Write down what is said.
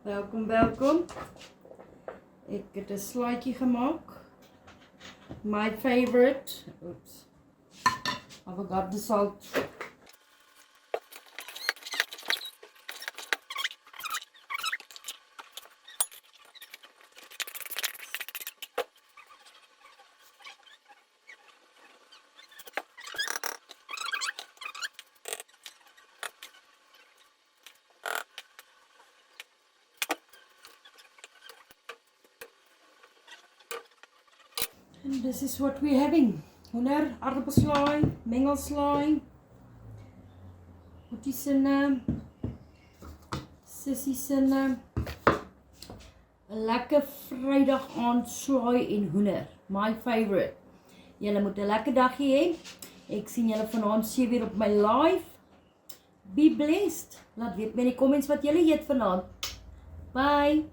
Welkom, welkom. Ek het 'n slaaitjie gemaak. My favorite. Oops. I forgot the salt. And this is what we're having. Hoender, aardappelslaai, mengelslaai, boetie sinne, sissie sinne, 'n lekker Vrydag aand slaai en hoender. My favorite. Julle moet 'n lekker dagie hê. Ek sien julle vanaand 7:00 op my live. Be blessed. Laat weet my in die comments wat julle eet vanaand. Bye.